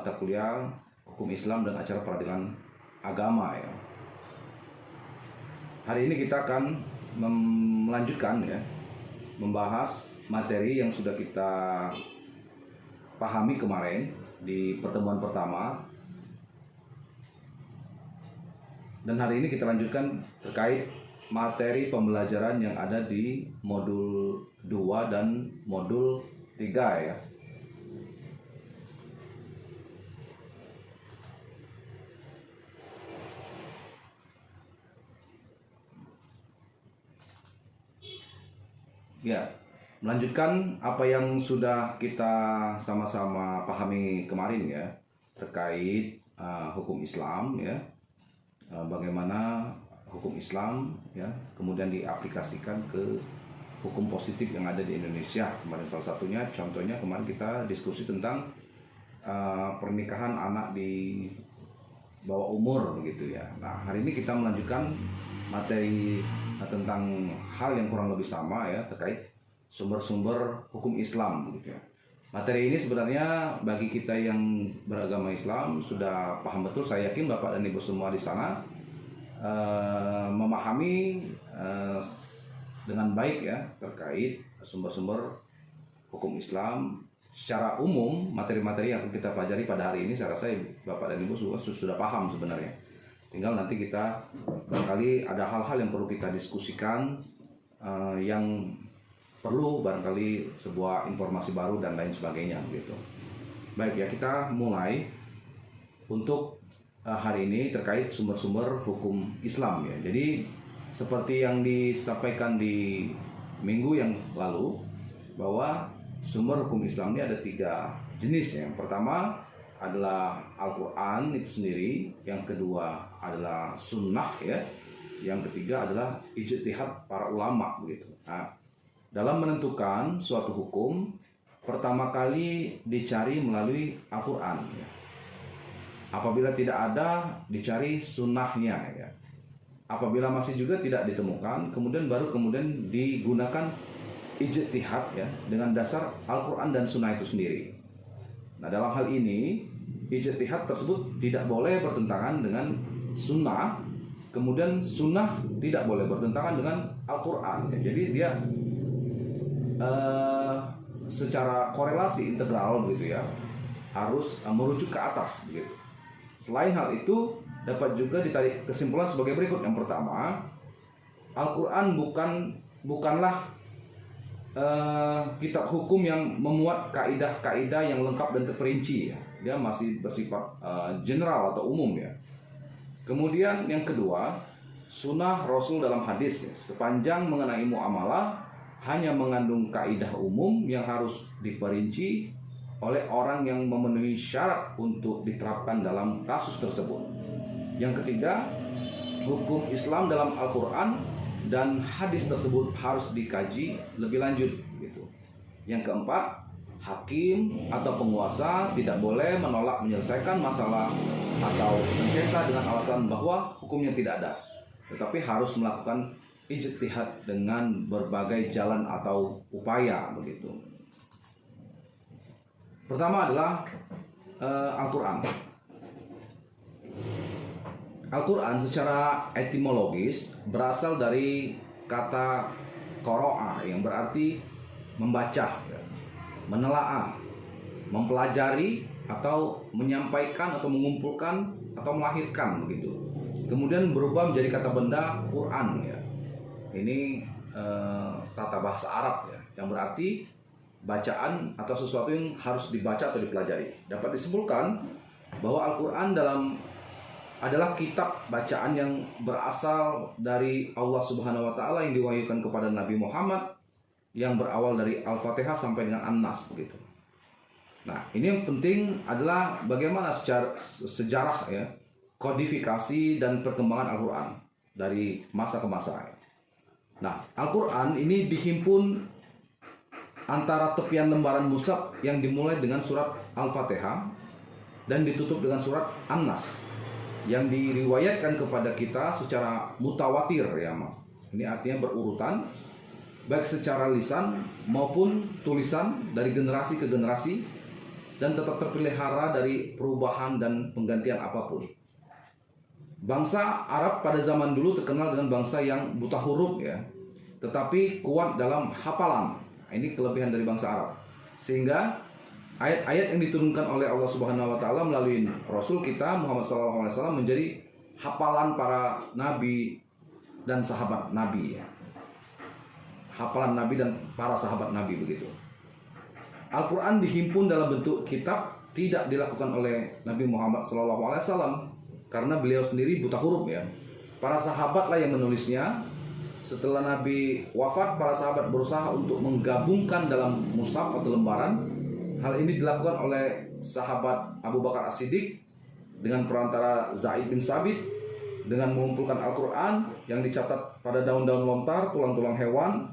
mata kuliah Hukum Islam dan Acara Peradilan Agama ya. Hari ini kita akan melanjutkan ya, membahas materi yang sudah kita pahami kemarin di pertemuan pertama. Dan hari ini kita lanjutkan terkait materi pembelajaran yang ada di modul 2 dan modul 3 ya. Ya, melanjutkan apa yang sudah kita sama-sama pahami kemarin ya, terkait hukum Islam ya, bagaimana hukum Islam ya kemudian diaplikasikan ke hukum positif yang ada di Indonesia. Kemarin salah satunya, contohnya kemarin kita diskusi tentang pernikahan anak di bawah umur begitu ya. Nah, hari ini kita melanjutkan materi tentang hal yang kurang lebih sama ya, terkait sumber-sumber hukum Islam begitu ya. Materi ini sebenarnya bagi kita yang beragama Islam sudah paham betul. Saya yakin Bapak dan Ibu semua di sana memahami dengan baik ya terkait sumber-sumber hukum Islam secara umum. Materi-materi yang kita pelajari pada hari ini saya rasa Bapak dan Ibu sudah paham sebenarnya. Tinggal nanti kita barangkali ada hal-hal yang perlu kita diskusikan, yang perlu barangkali sebuah informasi baru dan lain sebagainya gitu. Baik ya, kita mulai untuk hari ini terkait sumber-sumber hukum Islam ya. Jadi seperti yang disampaikan di minggu yang lalu, bahwa sumber hukum Islam ini ada 3 jenis ya. Yang pertama adalah Al-Quran itu sendiri, yang kedua adalah sunnah ya, yang ketiga adalah ijtihad para ulama begitu. Nah, dalam menentukan suatu hukum, pertama kali dicari melalui Al-Quran ya. Apabila tidak ada, dicari sunnahnya ya. Apabila masih juga tidak ditemukan, kemudian digunakan ijtihad ya, dengan dasar Al-Quran dan sunnah itu sendiri. Nah, dalam hal ini ijtihad tersebut tidak boleh bertentangan dengan sunnah, kemudian sunnah tidak boleh bertentangan dengan Al-Quran ya. Jadi dia secara korelasi integral begitu ya, harus merujuk ke atas begitu. Selain hal itu, dapat juga ditarik kesimpulan sebagai berikut. Yang pertama, Al-Quran bukanlah kitab hukum yang memuat kaidah-kaidah yang lengkap dan terperinci ya. Dia masih bersifat general atau umum ya. Kemudian yang kedua, sunnah Rasul dalam hadis ya, sepanjang mengenai muamalah hanya mengandung kaidah umum yang harus diperinci oleh orang yang memenuhi syarat untuk diterapkan dalam kasus tersebut. Yang ketiga, hukum Islam dalam Al-Quran dan hadis tersebut harus dikaji lebih lanjut gitu. Yang keempat, hakim atau penguasa tidak boleh menolak menyelesaikan masalah atau sengketa dengan alasan bahwa hukumnya tidak ada, tetapi harus melakukan ijtihad dengan berbagai jalan atau upaya begitu. Pertama adalah Al-Quran. Al-Quran secara etimologis berasal dari kata qara'a yang berarti membaca, menelaah, mempelajari atau menyampaikan atau mengumpulkan atau melahirkan begitu. Kemudian berubah menjadi kata benda Quran ya. Ini tata bahasa Arab ya, yang berarti bacaan atau sesuatu yang harus dibaca atau dipelajari. Dapat disimpulkan bahwa Al-Quran adalah kitab bacaan yang berasal dari Allah Subhanahu wa Ta'ala, yang diwahyukan kepada Nabi Muhammad, yang berawal dari Al-Fatihah sampai dengan An-Nas begitu. Nah, ini yang penting adalah bagaimana sejarah ya, kodifikasi dan perkembangan Al-Quran dari masa ke masa. Nah, Al-Quran ini dihimpun antara tepian lembaran mushaf yang dimulai dengan surat Al-Fatihah dan ditutup dengan surat An-Nas, yang diriwayatkan kepada kita secara mutawatir ya Mas. Ini artinya berurutan, baik secara lisan maupun tulisan dari generasi ke generasi, dan tetap terpelihara dari perubahan dan penggantian apapun. Bangsa Arab pada zaman dulu terkenal dengan bangsa yang buta huruf ya, tetapi kuat dalam hafalan. Ini kelebihan dari bangsa Arab. Sehingga ayat-ayat yang diturunkan oleh Allah Subhanahu wa taala melalui Rasul kita Muhammad SAW menjadi hafalan para nabi dan sahabat nabi ya. Hafalan nabi dan para sahabat nabi begitu. Al-Qur'an dihimpun dalam bentuk kitab tidak dilakukan oleh Nabi Muhammad SAW karena beliau sendiri buta huruf ya. Para sahabatlah yang menulisnya. Setelah Nabi wafat, para sahabat berusaha untuk menggabungkan dalam mushaf atau lembaran. Hal ini dilakukan oleh sahabat Abu Bakar As-Siddiq dengan perantara Zaid bin Sabit dengan mengumpulkan Al-Quran yang dicatat pada daun-daun lontar, tulang-tulang hewan,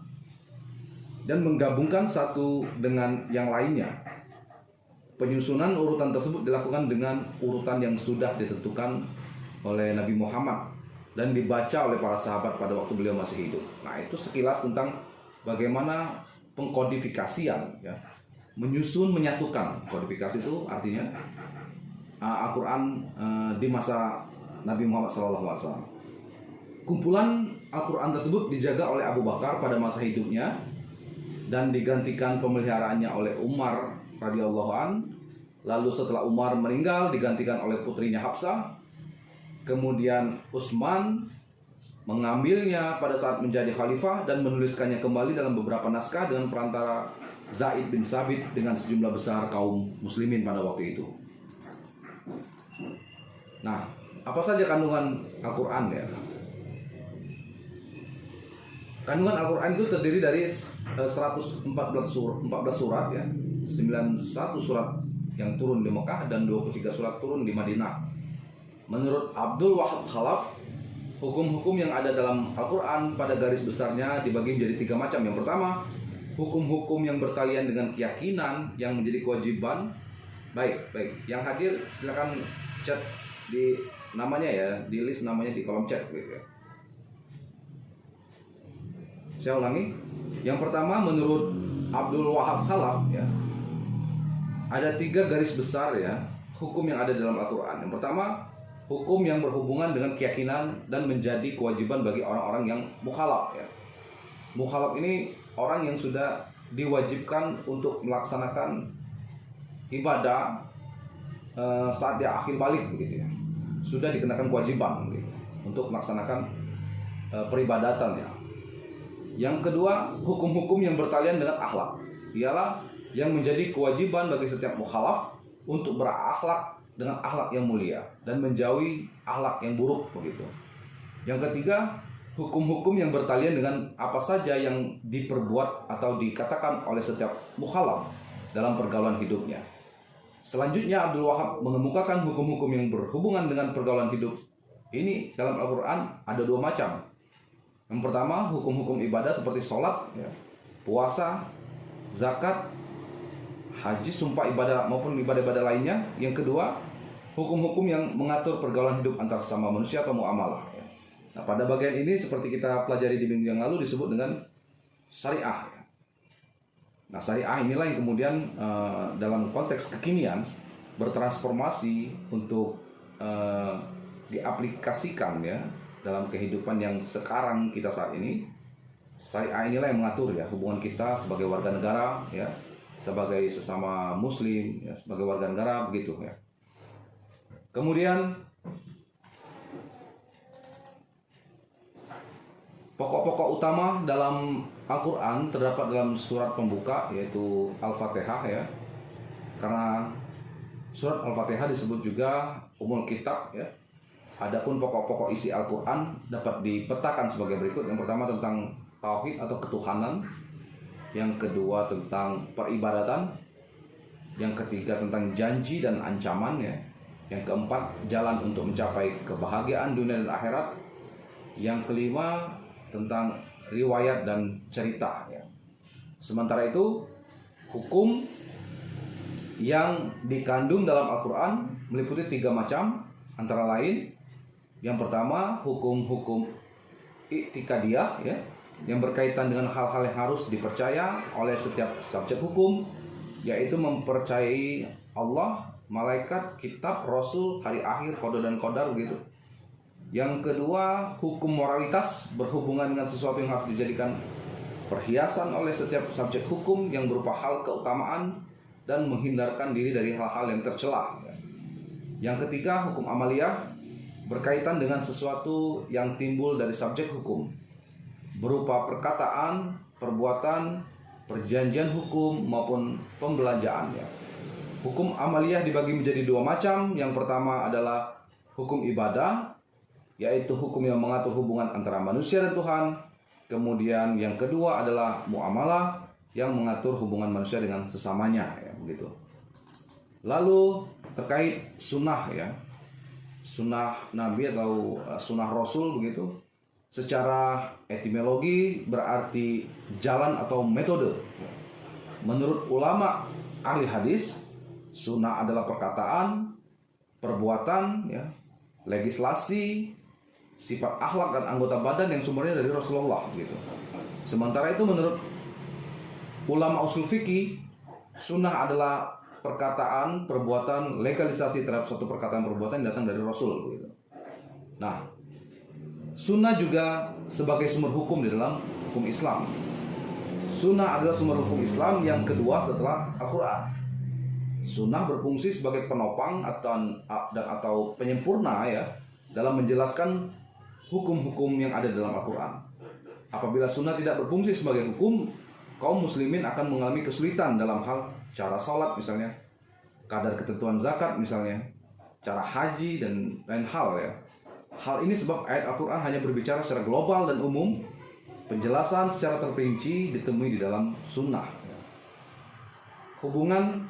dan menggabungkan satu dengan yang lainnya. Penyusunan urutan tersebut dilakukan dengan urutan yang sudah ditentukan oleh Nabi Muhammad dan dibaca oleh para sahabat pada waktu beliau masih hidup. Nah, itu sekilas tentang bagaimana pengkodifikasian ya. Menyusun, menyatukan. Kodifikasi itu artinya Al-Quran di masa Nabi Muhammad SAW. Kumpulan Al-Quran tersebut dijaga oleh Abu Bakar pada masa hidupnya dan digantikan pemeliharaannya oleh Umar radhiyallahu an. Lalu setelah Umar meninggal digantikan oleh putrinya Hafsah. Kemudian Utsman mengambilnya pada saat menjadi khalifah dan menuliskannya kembali dalam beberapa naskah dengan perantara Zaid bin Sabit dengan sejumlah besar kaum muslimin pada waktu itu. Nah, apa saja kandungan Al-Quran ya? Kandungan Al-Quran itu terdiri dari 114 surat ya, 91 surat yang turun di Mekah dan 23 surat turun di Madinah. Menurut Abdul Wahab Khalaf, hukum-hukum yang ada dalam Al-Quran pada garis besarnya dibagi menjadi 3 macam. Yang pertama, hukum-hukum yang berkaitan dengan keyakinan yang menjadi kewajiban. Baik. Yang hadir silakan chat di namanya ya, di list namanya di kolom chat gitu ya. Saya ulangi. Yang pertama, menurut Abdul Wahab Khalaf ya, ada 3 garis besar ya hukum yang ada dalam Al-Quran. Yang pertama, hukum yang berhubungan dengan keyakinan dan menjadi kewajiban bagi orang-orang yang mukhalaf ya. Mukhalaf ini orang yang sudah diwajibkan untuk melaksanakan ibadah saat dia akhir balik begitu ya. Sudah dikenakan kewajiban gitu, untuk melaksanakan peribadatan ya. Yang kedua, hukum-hukum yang berkaitan dengan akhlak. Ialah yang menjadi kewajiban bagi setiap mukhalaf untuk berakhlak dengan akhlak yang mulia dan menjauhi akhlak yang buruk begitu. Yang ketiga, hukum-hukum yang berkaitan dengan apa saja yang diperbuat atau dikatakan oleh setiap mukhalaf dalam pergaulan hidupnya. Selanjutnya Abdul Wahab mengemukakan hukum-hukum yang berhubungan dengan pergaulan hidup. Ini dalam Al-Quran ada 2 macam. Yang pertama, hukum-hukum ibadah seperti sholat, puasa, zakat, haji, sumpah ibadah maupun ibadah-ibadah lainnya. Yang kedua, hukum-hukum yang mengatur pergaulan hidup antar sesama manusia atau muamalah. Nah, pada bagian ini seperti kita pelajari di minggu yang lalu disebut dengan syariah. Nah, syariah inilah yang kemudian dalam konteks kekinian bertransformasi untuk diaplikasikan ya dalam kehidupan yang sekarang kita saat ini. Syariah inilah yang mengatur ya hubungan kita sebagai warga negara ya, sebagai sesama muslim ya, sebagai warga negara begitu ya. Kemudian pokok-pokok utama dalam Al-Quran terdapat dalam surat pembuka yaitu Al-Fatihah ya. Karena surat Al-Fatihah disebut juga Ummul Kitab ya. Adapun pokok-pokok isi Al-Quran dapat dipetakan sebagai berikut. Yang pertama tentang tauhid atau ketuhanan. Yang kedua tentang peribadatan. Yang ketiga tentang janji dan ancaman ya. Yang keempat jalan untuk mencapai kebahagiaan dunia dan akhirat. Yang kelima tentang riwayat dan cerita ya. Sementara itu hukum yang dikandung dalam Al-Quran meliputi 3 macam, antara lain yang pertama hukum-hukum i'tikadiyah ya, yang berkaitan dengan hal-hal yang harus dipercaya oleh setiap subjek hukum, yaitu mempercayai Allah, malaikat, kitab, rasul, hari akhir, qada dan qadar begitu. Yang kedua, hukum moralitas berhubungan dengan sesuatu yang harus dijadikan perhiasan oleh setiap subjek hukum yang berupa hal keutamaan dan menghindarkan diri dari hal-hal yang tercela. Yang ketiga, hukum amaliyah berkaitan dengan sesuatu yang timbul dari subjek hukum berupa perkataan, perbuatan, perjanjian hukum maupun pembelanjaan. Hukum amaliyah dibagi menjadi dua macam. Yang pertama adalah hukum ibadah, yaitu hukum yang mengatur hubungan antara manusia dan Tuhan. Kemudian yang kedua adalah muamalah, yang mengatur hubungan manusia dengan sesamanya, ya, begitu. Lalu terkait sunnah, ya, sunnah Nabi atau sunnah Rasul begitu. Secara etimologi berarti jalan atau metode. Menurut ulama ahli hadis, sunnah adalah perkataan, perbuatan, ya, legislasi, sifat akhlak dan anggota badan yang sumbernya dari Rasulullah gitu. Sementara itu menurut ulama usul fikih, sunnah adalah perkataan, perbuatan, legalisasi terhadap suatu perkataan perbuatan yang datang dari Rasul gitu. Nah, sunnah juga sebagai sumber hukum di dalam hukum Islam. Sunnah adalah sumber hukum Islam yang kedua setelah Al-Quran. Sunnah berfungsi sebagai penopang atau penyempurna, ya, dalam menjelaskan hukum-hukum yang ada dalam Al-Quran. Apabila sunnah tidak berfungsi sebagai hukum, kaum muslimin akan mengalami kesulitan dalam hal cara sholat misalnya, kadar ketentuan zakat misalnya, cara haji dan lain hal, ya. Hal ini sebab ayat Al-Quran hanya berbicara secara global dan umum. Penjelasan secara terperinci ditemui di dalam sunnah. Hubungan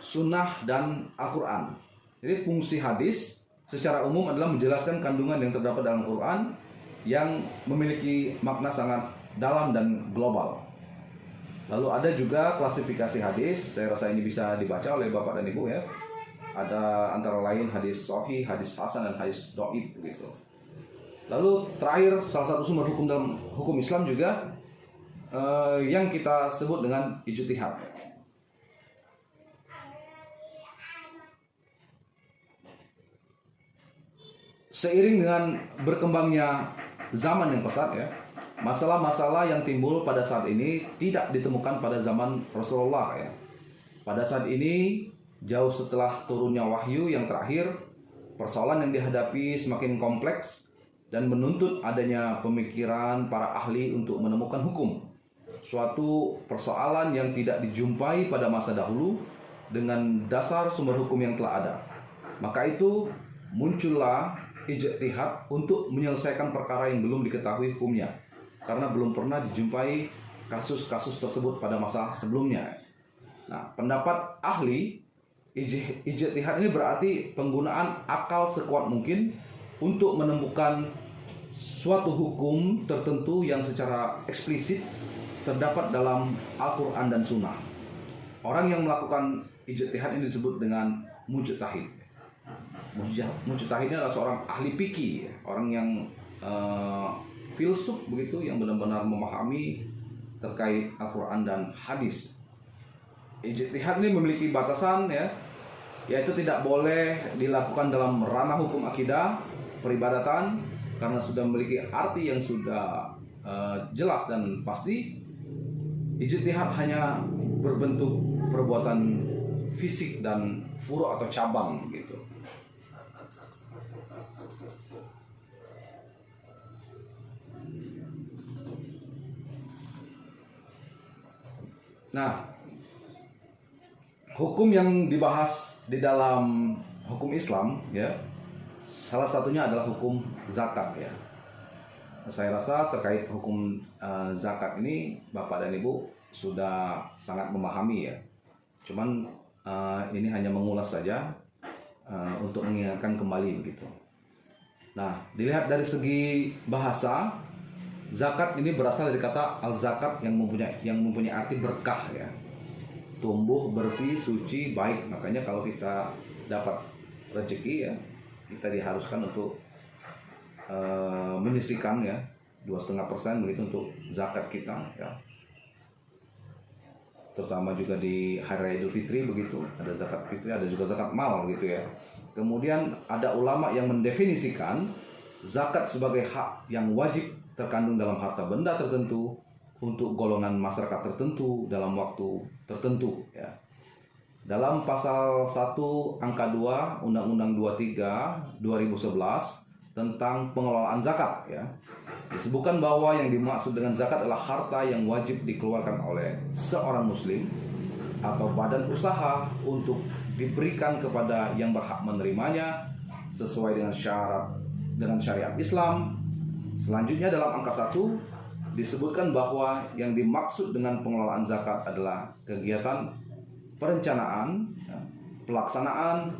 sunnah dan Al-Quran. Jadi fungsi hadis secara umum adalah menjelaskan kandungan yang terdapat dalam Al-Quran yang memiliki makna sangat dalam dan global. Lalu ada juga klasifikasi hadis. Saya rasa ini bisa dibaca oleh Bapak dan Ibu, ya. Ada antara lain hadis sahih, hadis hasan, dan hadis dhaif begitu. Lalu terakhir, salah satu sumber hukum dalam hukum Islam juga yang kita sebut dengan ijtihad. Seiring dengan berkembangnya zaman yang pesat, ya, masalah-masalah yang timbul pada saat ini tidak ditemukan pada zaman Rasulullah, ya. Pada saat ini, jauh setelah turunnya wahyu yang terakhir, persoalan yang dihadapi semakin kompleks dan menuntut adanya pemikiran para ahli untuk menemukan hukum. Suatu persoalan yang tidak dijumpai pada masa dahulu dengan dasar sumber hukum yang telah ada. Maka itu muncullah ijtihad untuk menyelesaikan perkara yang belum diketahui hukumnya, karena belum pernah dijumpai kasus-kasus tersebut pada masa sebelumnya. Nah, pendapat ahli ijtihad ini berarti penggunaan akal sekuat mungkin untuk menemukan suatu hukum tertentu yang secara eksplisit terdapat dalam Al-Quran dan Sunnah. Orang yang melakukan ijtihad ini disebut dengan mujtahid. Mujtahid ini adalah seorang ahli fikih, orang yang filsuf begitu, yang benar-benar memahami terkait Al-Quran dan hadis. Ijtihad ini memiliki batasan, ya, yaitu tidak boleh dilakukan dalam ranah hukum akidah, peribadatan, karena sudah memiliki arti yang sudah jelas dan pasti. Ijtihad hanya berbentuk perbuatan fisik dan furu' atau cabang gitu. Nah, hukum yang dibahas di dalam hukum Islam, ya, salah satunya adalah hukum zakat, ya. Saya rasa terkait hukum zakat ini Bapak dan Ibu sudah sangat memahami, ya. Cuman ini hanya mengulas saja untuk mengingatkan kembali begitu. Nah, dilihat dari segi bahasa, zakat ini berasal dari kata al-zakat yang mempunyai arti berkah, ya. Tumbuh, bersih, suci, baik. Makanya kalau kita dapat rezeki, ya, kita diharuskan untuk menyisihkan, ya, 2,5% begitu untuk zakat kita, ya. terutama juga di Hari Raya Idul Fitri begitu, ada zakat fitri, ada juga zakat mal gitu ya. Kemudian ada ulama yang mendefinisikan zakat sebagai hak yang wajib terkandung dalam harta benda tertentu untuk golongan masyarakat tertentu dalam waktu tertentu ya. Dalam pasal 1 angka 2 Undang-Undang 23 2011 tentang pengelolaan zakat ya, disebutkan bahwa yang dimaksud dengan zakat adalah harta yang wajib dikeluarkan oleh seorang muslim atau badan usaha untuk diberikan kepada yang berhak menerimanya sesuai dengan syariat Islam. Selanjutnya dalam angka 1 disebutkan bahwa yang dimaksud dengan pengelolaan zakat adalah kegiatan perencanaan, pelaksanaan,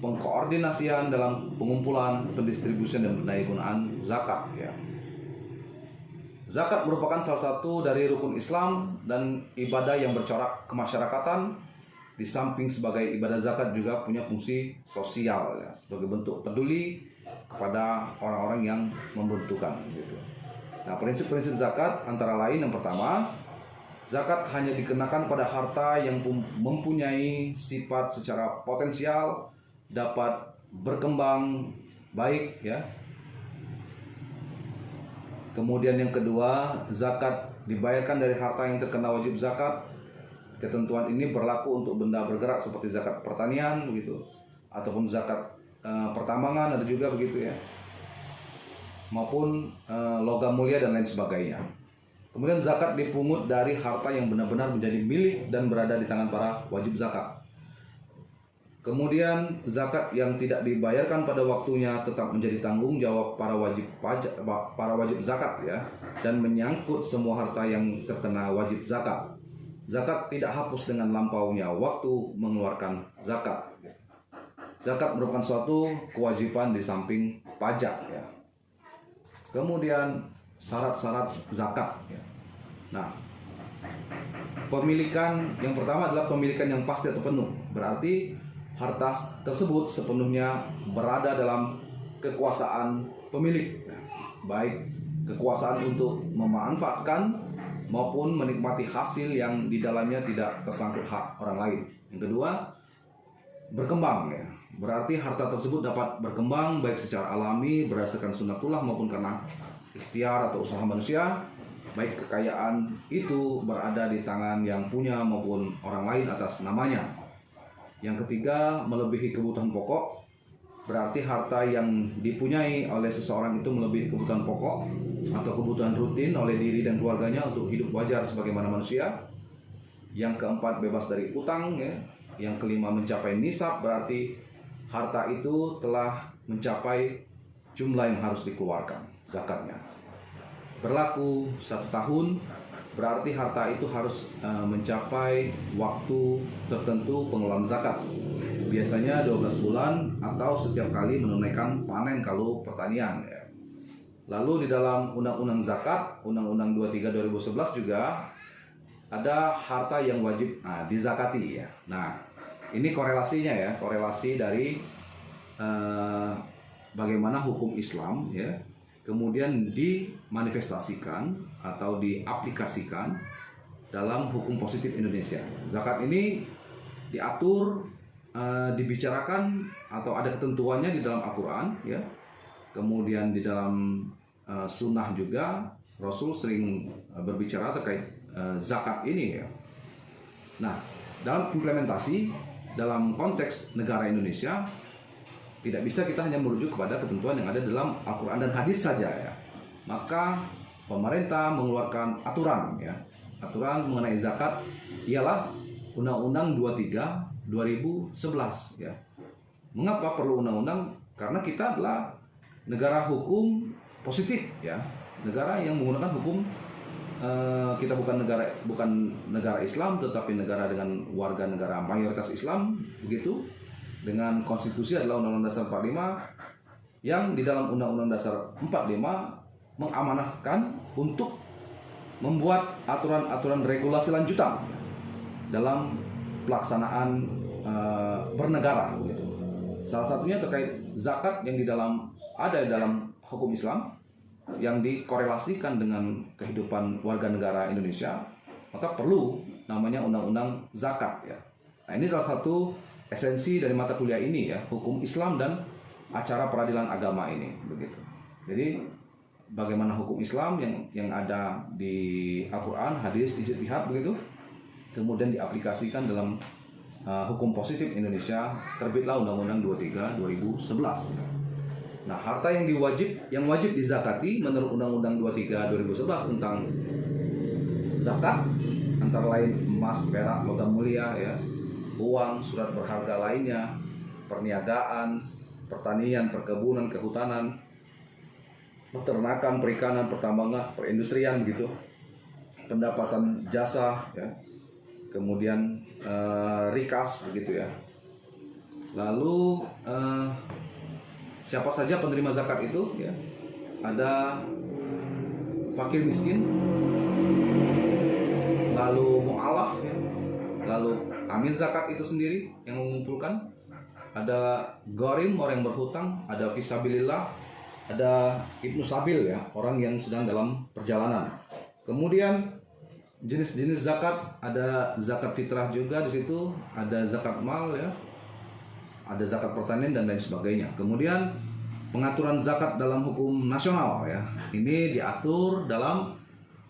pengkoordinasian dalam pengumpulan, pendistribusian dan pendayagunaan zakat ya. Zakat merupakan salah satu dari rukun Islam dan ibadah yang bercorak kemasyarakatan. Di samping sebagai ibadah, zakat juga punya fungsi sosial ya, sebagai bentuk peduli kepada orang-orang yang membutuhkan gitu. Nah, prinsip-prinsip zakat antara lain yang pertama, zakat hanya dikenakan pada harta yang mempunyai sifat secara potensial dapat berkembang baik ya. Kemudian yang kedua, zakat dibayarkan dari harta yang terkena wajib zakat. Ketentuan ini berlaku untuk benda bergerak seperti zakat pertanian begitu, ataupun zakat pertambangan ada juga begitu ya, maupun logam mulia dan lain sebagainya. Kemudian zakat dipungut dari harta yang benar-benar menjadi milik dan berada di tangan para wajib zakat. Kemudian zakat yang tidak dibayarkan pada waktunya tetap menjadi tanggung jawab para wajib zakat ya, dan menyangkut semua harta yang terkena wajib zakat. Zakat tidak hapus dengan lampaunya waktu mengeluarkan zakat. Zakat merupakan suatu kewajiban di samping pajak ya. Kemudian syarat-syarat zakat ya. Nah, pemilikan yang pertama adalah pemilikan yang pasti atau penuh. Berarti harta tersebut sepenuhnya berada dalam kekuasaan pemilik, baik kekuasaan untuk memanfaatkan maupun menikmati hasil yang di dalamnya tidak tersangkut hak orang lain. Yang kedua, berkembang ya. Berarti harta tersebut dapat berkembang baik secara alami berdasarkan sunnatullah maupun karena ikhtiar atau usaha manusia, baik kekayaan itu berada di tangan yang punya maupun orang lain atas namanya. Yang ketiga, melebihi kebutuhan pokok. Berarti harta yang dipunyai oleh seseorang itu melebihi kebutuhan pokok atau kebutuhan rutin oleh diri dan keluarganya untuk hidup wajar sebagaimana manusia. Yang keempat, bebas dari utang ya. Yang kelima, mencapai nisab, berarti harta itu telah mencapai jumlah yang harus dikeluarkan zakatnya. Berlaku 1 tahun, berarti harta itu harus mencapai waktu tertentu pengeluaran zakat. Biasanya 12 bulan atau setiap kali menunaikan panen kalau pertanian ya. Lalu di dalam Undang-Undang Zakat, Undang-Undang 23 2011 juga ada harta yang wajib dizakati ya. Nah, ini korelasinya ya, korelasi dari bagaimana hukum Islam ya kemudian dimanifestasikan atau diaplikasikan dalam hukum positif Indonesia. Zakat ini diatur, dibicarakan atau ada ketentuannya di dalam Al-Quran ya. Kemudian di dalam sunnah juga Rasul sering berbicara terkait zakat ini ya. Nah, dalam implementasi dalam konteks negara Indonesia tidak bisa kita hanya merujuk kepada ketentuan yang ada dalam Al-Quran dan hadis saja ya. Maka pemerintah mengeluarkan aturan ya. Aturan mengenai zakat ialah Undang-Undang 23 2011 ya. Mengapa perlu undang-undang? Karena kita adalah negara hukum positif ya. Negara yang menggunakan hukum, kita bukan negara Islam tetapi negara dengan warga negara mayoritas Islam begitu. Dengan konstitusi adalah Undang-Undang Dasar 45 yang di dalam Undang-Undang Dasar 45 mengamanahkan untuk membuat aturan-aturan regulasi lanjutan dalam pelaksanaan bernegara begitu. Salah satunya terkait zakat yang ada dalam hukum Islam yang dikorelasikan dengan kehidupan warga negara Indonesia, maka perlu namanya Undang-Undang Zakat ya. Nah, ini salah satu esensi dari mata kuliah ini ya, hukum Islam dan acara peradilan agama ini begitu. Jadi bagaimana hukum Islam yang ada di Al-Qur'an, hadis, ijtihad begitu, kemudian diaplikasikan dalam hukum positif Indonesia, terbitlah Undang-Undang 23 2011. Nah, harta yang wajib dizakati menurut Undang-Undang 23 2011 tentang zakat antara lain emas, perak, logam mulia ya, uang, surat berharga lainnya, perniagaan, pertanian, perkebunan, kehutanan, peternakan, perikanan, pertambangan, perindustrian gitu, pendapatan jasa ya, kemudian rikas gitu ya. Lalu siapa saja penerima zakat itu ya, ada fakir miskin, lalu mu'alaf ya, lalu amil zakat itu sendiri yang mengumpulkan, ada gharim orang yang berhutang, ada fisabilillah, ada ibnu sabil ya, orang yang sedang dalam perjalanan. Kemudian jenis-jenis zakat, ada zakat fitrah juga di situ, ada zakat mal ya, ada zakat pertanian dan lain sebagainya. Kemudian pengaturan zakat dalam hukum nasional ya, ini diatur dalam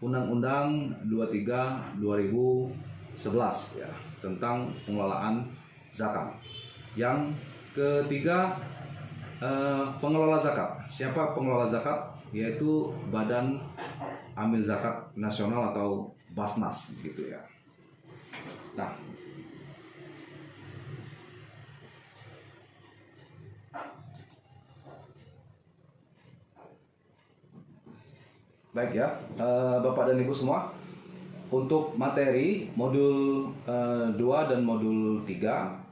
Undang-Undang 23 2011 ya, tentang pengelolaan zakat. Yang ketiga, pengelola zakat. Siapa pengelola zakat? Yaitu Badan Amil Zakat Nasional atau Basnas gitu ya. Nah, baik ya, Bapak dan Ibu semua, untuk materi modul 2 dan modul 3,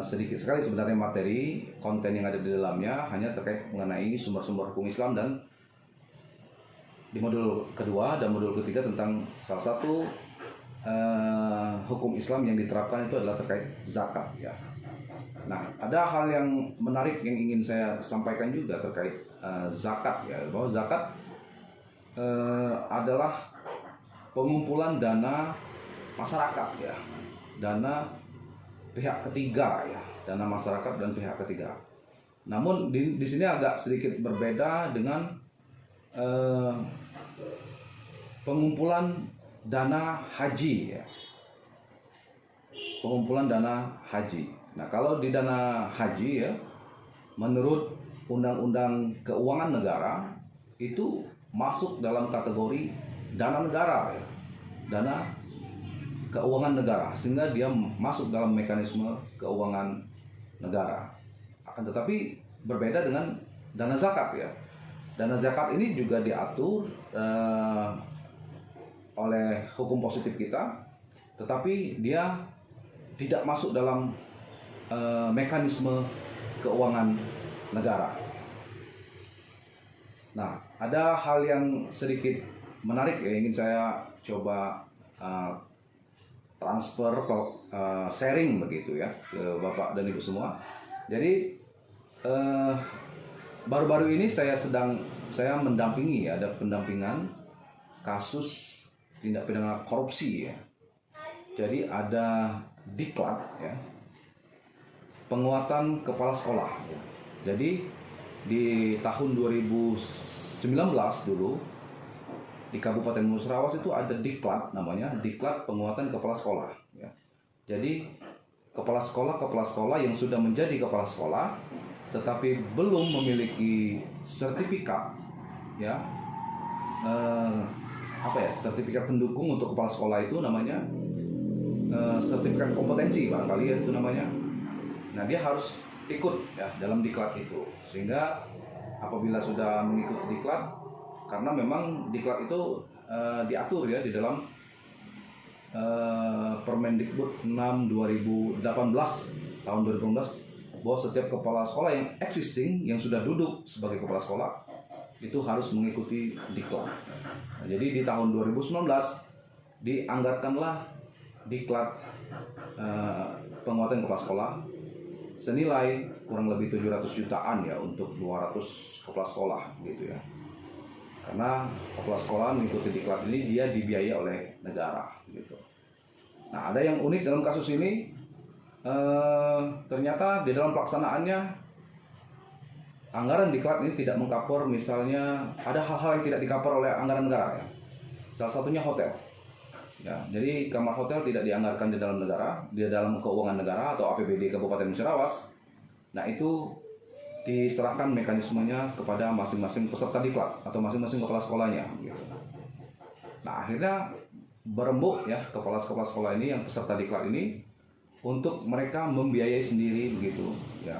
sedikit sekali sebenarnya materi konten yang ada di dalamnya, hanya terkait mengenai sumber-sumber hukum Islam, dan di modul kedua dan modul ketiga tentang salah satu hukum Islam yang diterapkan itu adalah terkait zakat ya. Nah, ada hal yang menarik yang ingin saya sampaikan juga terkait zakat ya, bahwa zakat adalah pengumpulan dana masyarakat ya, dana pihak ketiga ya, dana masyarakat dan pihak ketiga. Namun di sini agak sedikit berbeda dengan pengumpulan dana haji ya, pengumpulan dana haji. Nah, kalau di dana haji ya, menurut Undang-Undang Keuangan Negara itu masuk dalam kategori dana negara ya, dana keuangan negara, sehingga dia masuk dalam mekanisme keuangan negara. Akan tetapi berbeda dengan dana zakat ya. Dana zakat ini juga diatur oleh hukum positif kita, tetapi dia tidak masuk dalam mekanisme keuangan negara. Nah, ada hal yang sedikit menarik ya, ingin saya coba transfer ke sharing begitu ya ke Bapak dan Ibu semua. Jadi baru-baru ini saya mendampingi ya, ada pendampingan kasus tindak pidana korupsi ya. Jadi ada diklat ya, penguatan kepala sekolah ya. Jadi di tahun 2019 dulu di Kabupaten Musrawas itu ada diklat, namanya diklat penguatan kepala sekolah ya. Jadi kepala sekolah yang sudah menjadi kepala sekolah tetapi belum memiliki sertifikat ya, sertifikat pendukung untuk kepala sekolah itu namanya sertifikat kompetensi barangkali ya itu namanya. Nah, dia harus ikut ya dalam diklat itu, sehingga apabila sudah mengikuti diklat, karena memang diklat itu diatur ya di dalam Permendikbud 6 2018 tahun 2018, bahwa setiap kepala sekolah yang existing yang sudah duduk sebagai kepala sekolah itu harus mengikuti diklat. Nah, jadi di tahun 2019 dianggarkanlah diklat penguatan kepala sekolah senilai kurang lebih 700 jutaan ya untuk 200 kepala sekolah gitu ya. Karena kepala sekolah mengikuti diklat ini dia dibiayai oleh negara gitu. Nah, ada yang unik dalam kasus ini, ternyata di dalam pelaksanaannya anggaran diklat ini tidak mengcover, misalnya ada hal-hal yang tidak di-cover oleh anggaran negara ya. Salah satunya hotel. Ya, jadi kamar hotel tidak dianggarkan di dalam negara, di dalam keuangan negara atau APBD Kabupaten Musirawas. Nah, itu diserahkan mekanismenya kepada masing-masing peserta diklat atau masing-masing kepala sekolahnya gitu. Nah, akhirnya berembuk ya kepala sekolah ini, yang peserta diklat ini, untuk mereka membiayai sendiri begitu ya,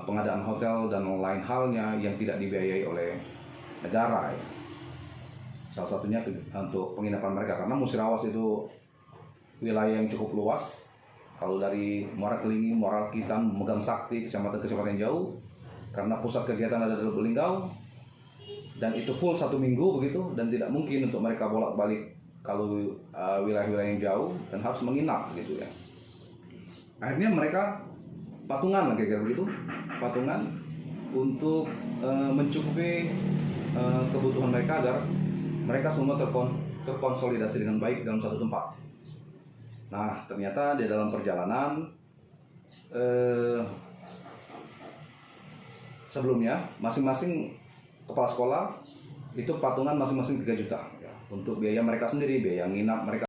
pengadaan hotel dan lain halnya yang tidak dibiayai oleh negara ya. Salah satunya untuk penginapan mereka, karena Musirawas itu wilayah yang cukup luas. Kalau dari Muara Kelingi, Muara Kitan, Megang Sakti, kecamatan-kecamatan jauh, karena pusat kegiatan ada di Lubuk dan itu full 1 minggu begitu, dan tidak mungkin untuk mereka bolak-balik kalau wilayah-wilayah yang jauh dan harus menginap gitu ya. Akhirnya mereka patungan kira-kira begitu, patungan untuk mencukupi kebutuhan mereka agar mereka semua terkonsolidasi dengan baik dalam satu tempat. Nah, ternyata di dalam perjalanan sebelumnya masing-masing kepala sekolah itu patungan masing-masing 3 juta ya, untuk biaya mereka sendiri, biaya nginap mereka.